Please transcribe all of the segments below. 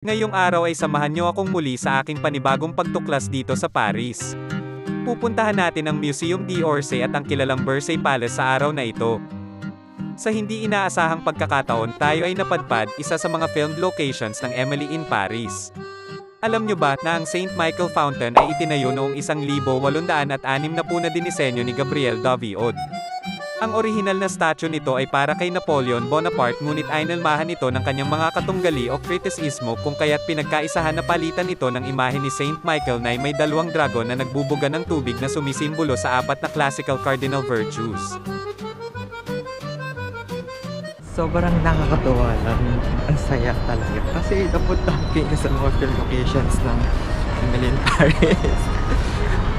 Ngayong araw ay samahan niyo akong muli sa aking panibagong pagtuklas dito sa Paris. Pupuntahan natin ang Museum d'Orsay at ang kilalang Versailles Palace sa araw na ito. Sa hindi inaasahang pagkakataon, tayo ay napadpad, isa sa mga filmed locations ng Emily in Paris. Alam nyo ba na ang St. Michael Fountain ay itinayo noong 1860 na dinisenyo ni Gabriel David. Ang orihinal na statue nito ay para kay Napoleon Bonaparte, ngunit inalmahan ito ng kanyang mga katunggali o kritisismo, kung kaya't pinagkaisahan na palitan ito ng imahe ni St. Michael na may dalawang dragon na nagbubuga ng tubig na sumisimbolo sa apat na classical cardinal virtues. Sobrang nakakatuwa lang. Ang saya talaga. Kasi napunta kayo sa mga film locations ng Emily in Paris.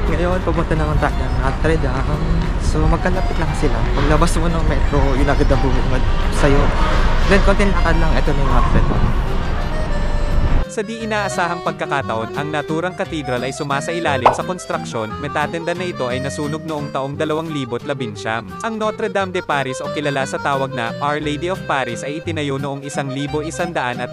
Ngayon, pumunta naman tayo ng Notre Dame. So, magkalapit lang sila. Paglabas mo ng metro, yun agad ang bumungad sa'yo. Then, konting lakad lang, ito na yung Notre Dame. Sa di inaasahang pagkakataon, ang naturang katedral ay sumasailalim sa konstruksyon, metatenda na ito ay nasunog noong taong 2011. Ang Notre Dame de Paris o kilala sa tawag na Our Lady of Paris ay itinayo noong 1163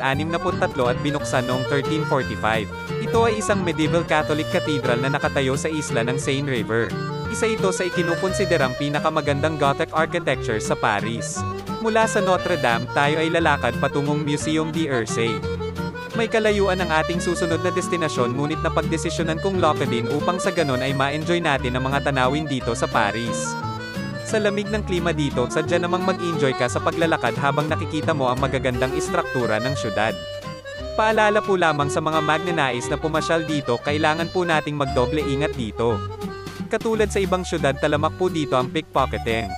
at binuksan noong 1345. Ito ay isang medieval Catholic cathedral na nakatayo sa isla ng Seine River. Isa ito sa ikinukonsiderang pinakamagandang Gothic architecture sa Paris. Mula sa Notre Dame, tayo ay lalakad patungong Museum d'Orsay. May kalayuan ang ating susunod na destinasyon, ngunit napagdesisyonan kong lokadin upang sa ganon ay ma-enjoy natin ang mga tanawin dito sa Paris. Sa lamig ng klima dito, sadya namang mag-enjoy ka sa paglalakad habang nakikita mo ang magagandang istruktura ng syudad. Paalala po lamang sa mga magnanais na pumasyal dito, kailangan po nating magdoble ingat dito. Katulad sa ibang syudad, talamak po dito ang pickpocketing.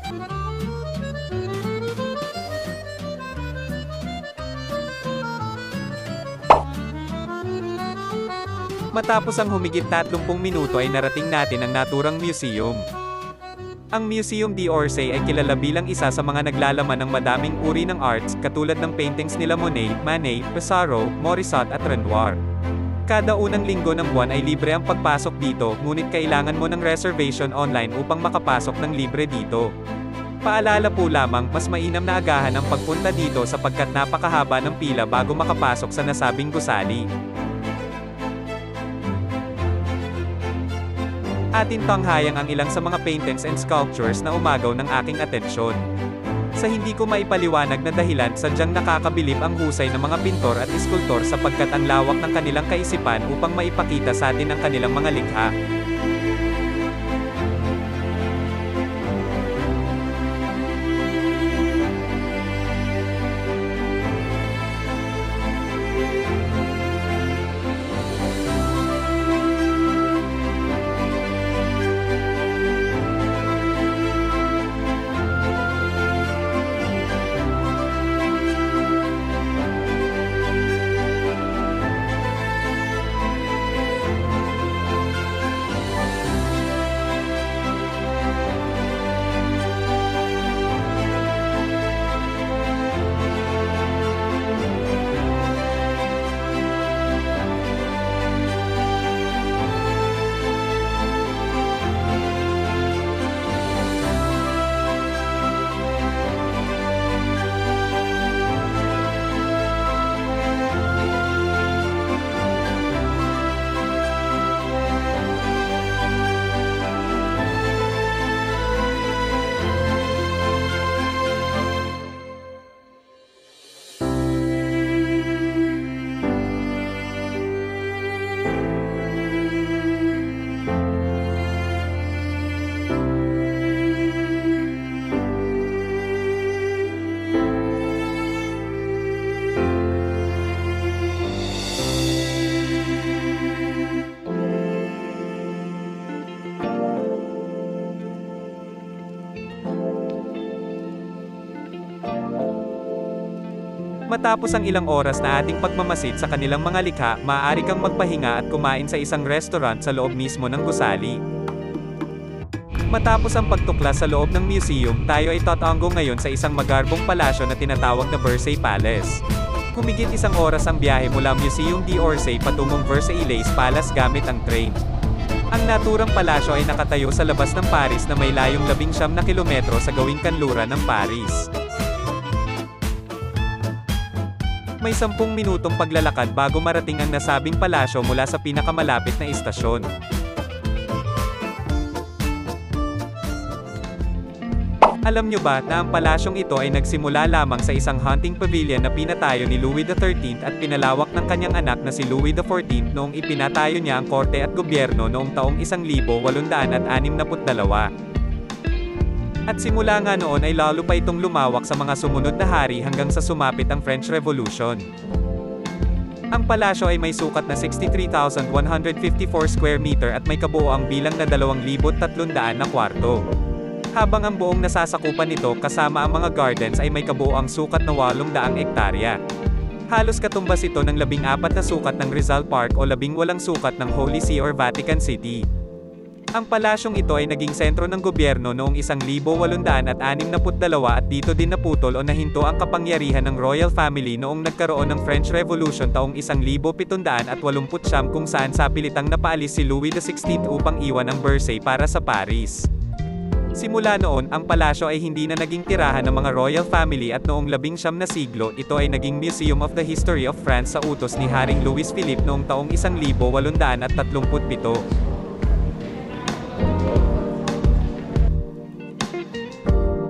Matapos ang humigit 30 minuto ay narating natin ang naturang museum. Ang Museum d'Orsay ay kilala bilang isa sa mga naglalaman ng madaming uri ng arts, katulad ng paintings nila Monet, Manet, Pissarro, Morisot at Renoir. Kada unang linggo ng buwan ay libre ang pagpasok dito, ngunit kailangan mo ng reservation online upang makapasok ng libre dito. Paalala po lamang, mas mainam na agahan ang pagpunta dito sapagkat napakahaba ng pila bago makapasok sa nasabing gusali. Atin tanghayang ang ilang sa mga paintings and sculptures na umagaw ng aking atensyon. Sa hindi ko maipaliwanag na dahilan, sadyang nakakabilib ang husay ng mga pintor at iskultor sapagkat ang lawak ng kanilang kaisipan upang maipakita sa atin ang kanilang mga likha. Matapos ang ilang oras na ating pagmamasid sa kanilang mga likha, maaari kang magpahinga at kumain sa isang restaurant sa loob mismo ng gusali. Matapos ang pagtuklas sa loob ng museum, tayo ay tatango ngayon sa isang magarbong palasyo na tinatawag na Versailles Palace. Humigit isang oras ang biyahe mula Museum d'Orsay patungong Versailles Palace gamit ang train. Ang naturang palasyo ay nakatayo sa labas ng Paris na may layong 19 na kilometro sa gawing kanluran ng Paris. May 10 minutong paglalakad bago marating ang nasabing palasyo mula sa pinakamalapit na istasyon. Alam nyo ba na ang palasyong ito ay nagsimula lamang sa isang hunting pavilion na pinatayo ni Louis XIII at pinalawak ng kanyang anak na si Louis XIV noong ipinatayo niya ang korte at gobyerno noong taong 1862. At simula nga noon ay lalo pa itong lumawak sa mga sumunod na hari hanggang sa sumapit ang French Revolution. Ang palasyo ay may sukat na 63,154 square meter at may kabuoang bilang na 2,300 na kwarto. Habang ang buong nasasakupan nito kasama ang mga gardens ay may kabuoang sukat na 800 ektarya. Halos katumbas ito ng 14 na sukat ng Rizal Park o 18 sukat ng Holy See or Vatican City. Ang palasyong ito ay naging sentro ng gobyerno noong 1862 at dito din naputol o nahinto ang kapangyarihan ng royal family noong nagkaroon ng French Revolution taong 1789 kung saan sapilitang napaalis si Louis XVI upang iwan ang Versailles para sa Paris. Simula noon, ang palasyo ay hindi na naging tirahan ng mga royal family at noong 19 na siglo, ito ay naging Museum of the History of France sa utos ni Haring Louis Philippe noong taong 1837.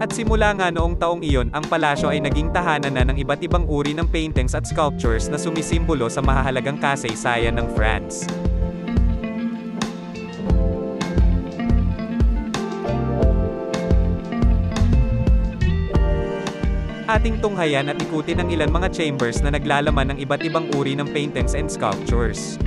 At simula nga noong taong iyon, ang palasyo ay naging tahanan na ng iba't ibang uri ng paintings at sculptures na sumisimbolo sa mahahalagang kasaysayan ng France. Ating tunghayan at ikutin ang ilan mga chambers na naglalaman ng iba't ibang uri ng paintings and sculptures.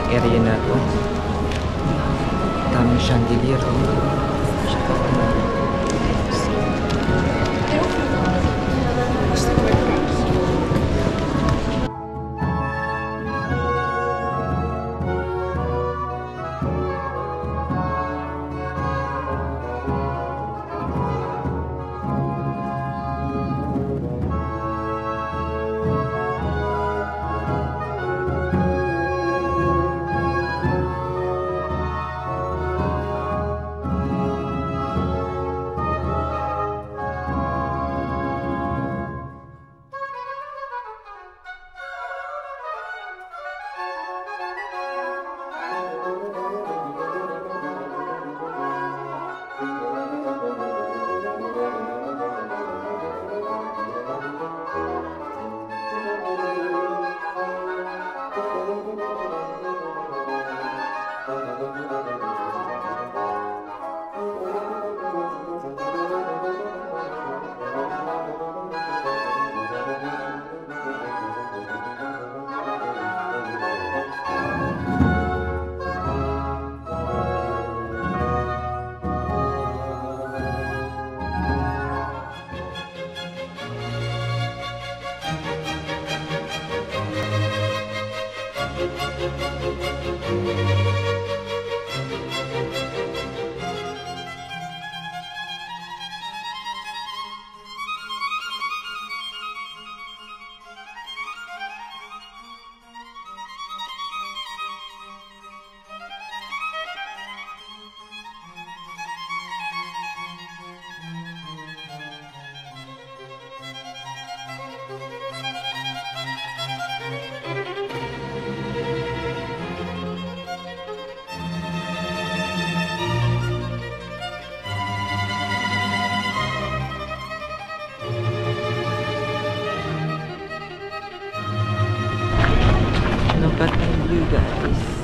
Area na to. Daming chandelier. Look at the view, guys.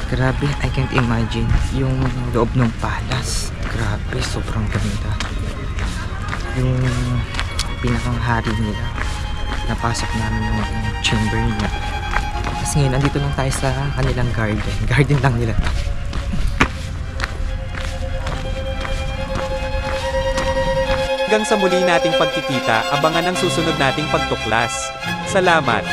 Grabe, I can't imagine yung loob ng palace. Grabe, sobrang ganda. Yung pinakang hari nila. Napasok namin yung chamber niya. Tapos ngayon, andito lang tayo sa kanilang garden. Garden lang nila to. Hanggang sa muli nating pagkikita, abangan ang susunod nating pagtuklas. Salamat!